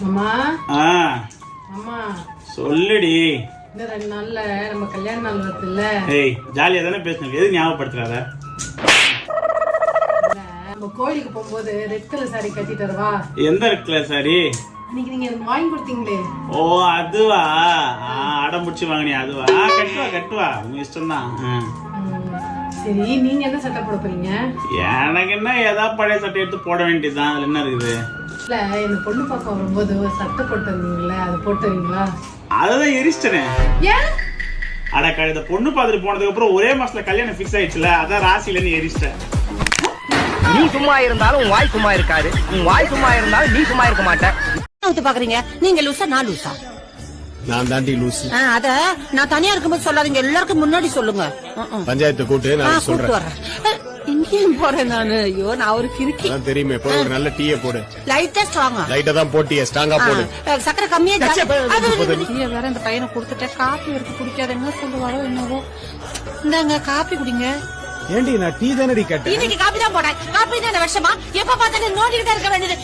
மாமா மாமா சொல்லுடி. இந்த 2 நாள்ல நம்ம கல்யாண நாள் வருதுல்ல. ஏய் ஜாலியா தானே பேசணும், எது ஞாபகப்படுத்துறாத. நம்ம கோயிலுக்கு போகும்போது ரெட் கலர் சாரி கட்டிட்டு வரவா? எந்த ரெட் கலர் சாரி? அன்னைக்கு நீங்க எனக்கு வாங்கி கொடுத்தீங்களே. ஓ அதுவா? அடம் பிடிச்சி வாங்கினியா? அதுவா? கட்டுவா உங்க இஷ்டம் தான். சரி, நீங்க என்ன சட்டை போட போறீங்க? எனக்கு என்ன, ஏதாவது பழைய சட்டை எடுத்து போட வேண்டியதுதான். அதுல என்ன இருக்குது? இல்ல, இந்த பொண்ணு பார்க்க வரும்போது ஒரு சட்டை போட்டு வந்தீங்களே, அது போட்டுவீங்களா? அததான் எரிச்சிட்டேன். ஏன்? அட கழுத, பொண்ணு பார்த்துட்டு போனதுக்கு அப்புறம் ஒரே மாசத்துல கல்யாணம் பிக்ஸ் ஆயிடுச்சுல, அதான் ராசியில இருந்து எரிச்சிட்டேன். நீ சும்மா இருந்தாலும் உன் வாய் சும்மா இருக்காது, உன் வாய் சும்மா இருந்தாலும் நீ சும்மா இருக்க மாட்டேன். பாக்குறீங்க நீங்க லூசா நான் லூசா? நான் தாண்டி லூசு. அத நான் தனியா இருக்கும்போது சொல்லாதீங்க, எல்லாருக்கும் முன்னாடி சொல்லுங்க. பஞ்சாயத்து கூட்டு நான் சொல்றேன். இங்கேயும் போறேன் நானு. ஐயோ, நான் ஒரு கிறுக்கி. தெரியுமே, போய் ஒரு நல்ல டீயை போடு. லைட்டா ஸ்ட்ராங்கா? லைட்டா தான் போட்டியே, ஸ்ட்ராங்கா போடு. சக்கரை கம்மியா வேற இந்த பையனை கொடுத்துட்டேன். காப்பி எடுத்து குடிக்காத, என்ன சொல்லுவாரோ என்னவோ. இந்தாங்க காப்பி குடிங்க. ஏண்டி நான் டீ தானடி கேட்டேன். இன்னைக்கு காப்பி தான் போறேன். காப்பி தான் விஷமா? எப்ப பார்த்தாலும் நோண்டிட்டு இருக்க வேண்டியது.